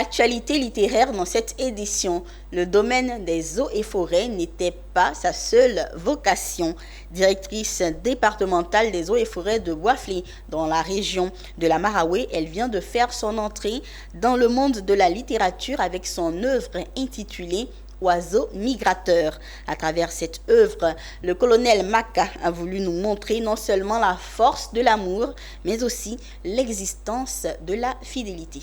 Actualité littéraire dans cette édition. Le domaine des eaux et forêts n'était pas sa seule vocation. Directrice départementale des eaux et forêts de Boisflé, dans la région de la Maraoué, elle vient de faire son entrée dans le monde de la littérature avec son œuvre intitulée Oiseau migrateur. À travers cette œuvre, le colonel Maka a voulu nous montrer non seulement la force de l'amour, mais aussi l'existence de la fidélité.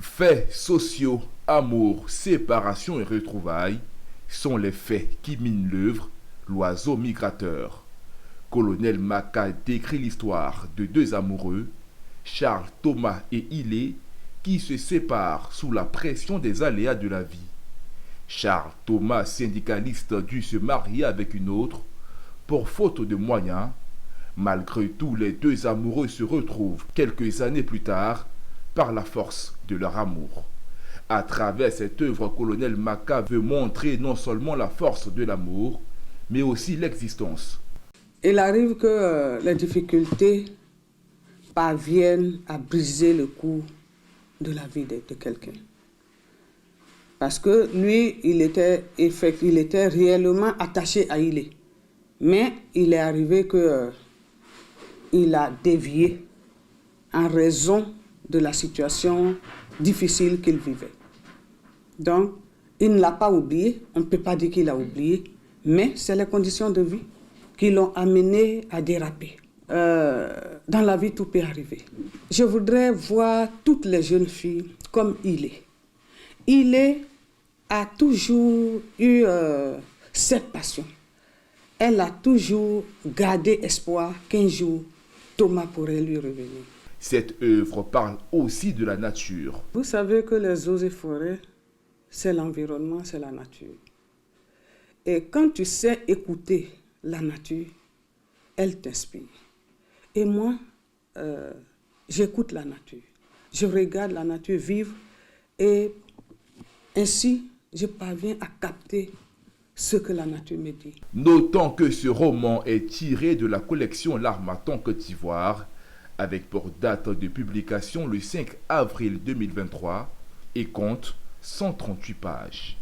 Faits sociaux, amour, séparation et retrouvailles sont les faits qui minent l'œuvre L'oiseau migrateur. Colonel Maka décrit l'histoire de deux amoureux, Charles Thomas et Hilé, qui se séparent sous la pression des aléas de la vie. Charles Thomas, syndicaliste, dut se marier avec une autre pour faute de moyens. Malgré tout, les deux amoureux se retrouvent quelques années plus tard par la force de leur amour. À travers cette œuvre, colonel Maka veut montrer non seulement la force de l'amour, mais aussi l'existence. Il arrive que les difficultés parviennent à briser le cours de la vie de quelqu'un. Parce que lui, il était réellement attaché à Hilé. Mais il est arrivé qu'il a dévié en raison de la situation difficile qu'il vivait. Donc, il ne l'a pas oublié, on ne peut pas dire qu'il a oublié, mais c'est les conditions de vie qui l'ont amené à déraper. Dans la vie, tout peut arriver. Je voudrais voir toutes les jeunes filles comme Hilé. Hilé a toujours eu cette passion. Elle a toujours gardé espoir qu'un jour, Thomas pourrait lui revenir. Cette œuvre parle aussi de la nature. Vous savez que les eaux et forêts, c'est l'environnement, c'est la nature. Et quand tu sais écouter la nature, elle t'inspire. Et moi, j'écoute la nature. Je regarde la nature vivre et ainsi, je parviens à capter ce que la nature me dit. Notons que ce roman est tiré de la collection L'Harmattan Côte d'Ivoire, avec pour date de publication le 5 avril 2023 et compte 138 pages.